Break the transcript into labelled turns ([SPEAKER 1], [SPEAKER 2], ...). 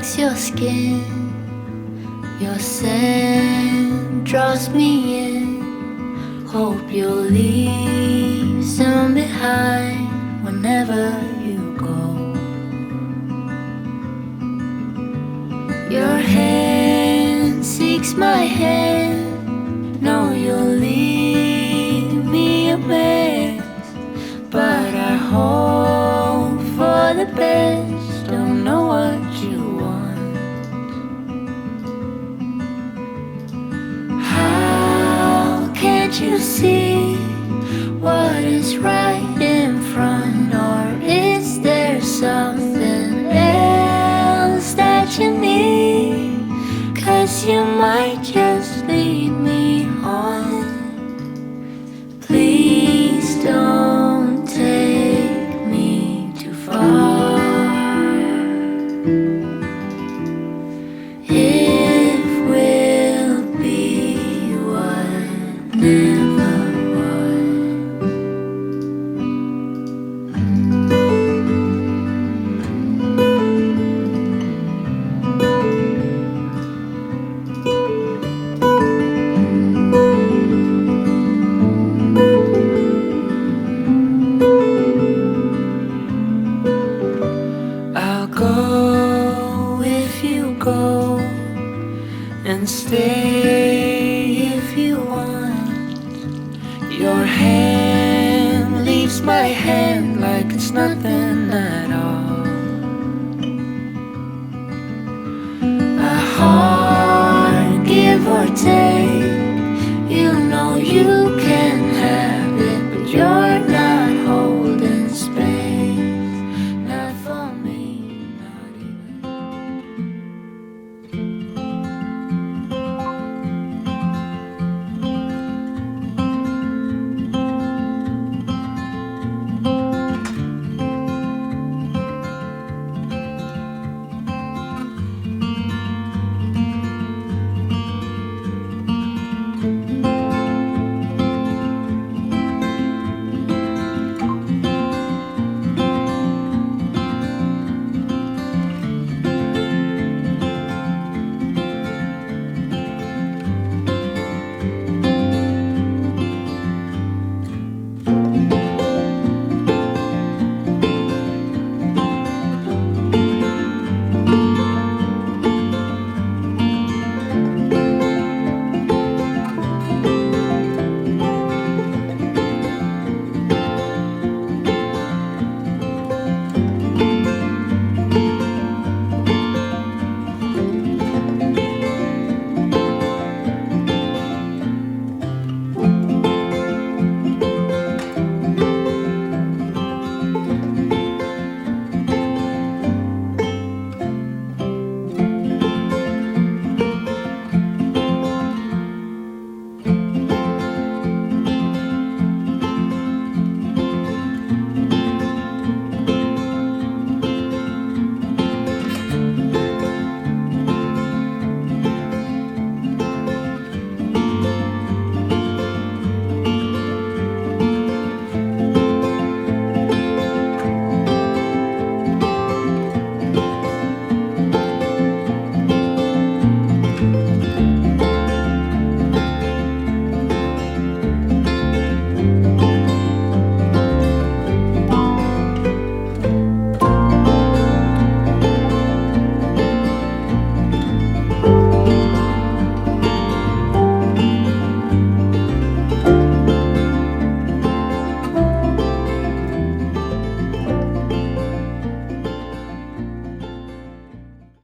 [SPEAKER 1] likes your skin. Your scent draws me in. Hope you'll leave some behind whenever you go. Your hand seeks my hand. Know you'll leave me a mess, but I hope for the best. Don't know what you want. How can't you see what is right in front? Or is there something else that you need? 'Cause you might just lead me on. Please don't take me too far. If we'll be what never was. I'll go if you go, and stay if you want. Your hand leaves my hand like it's not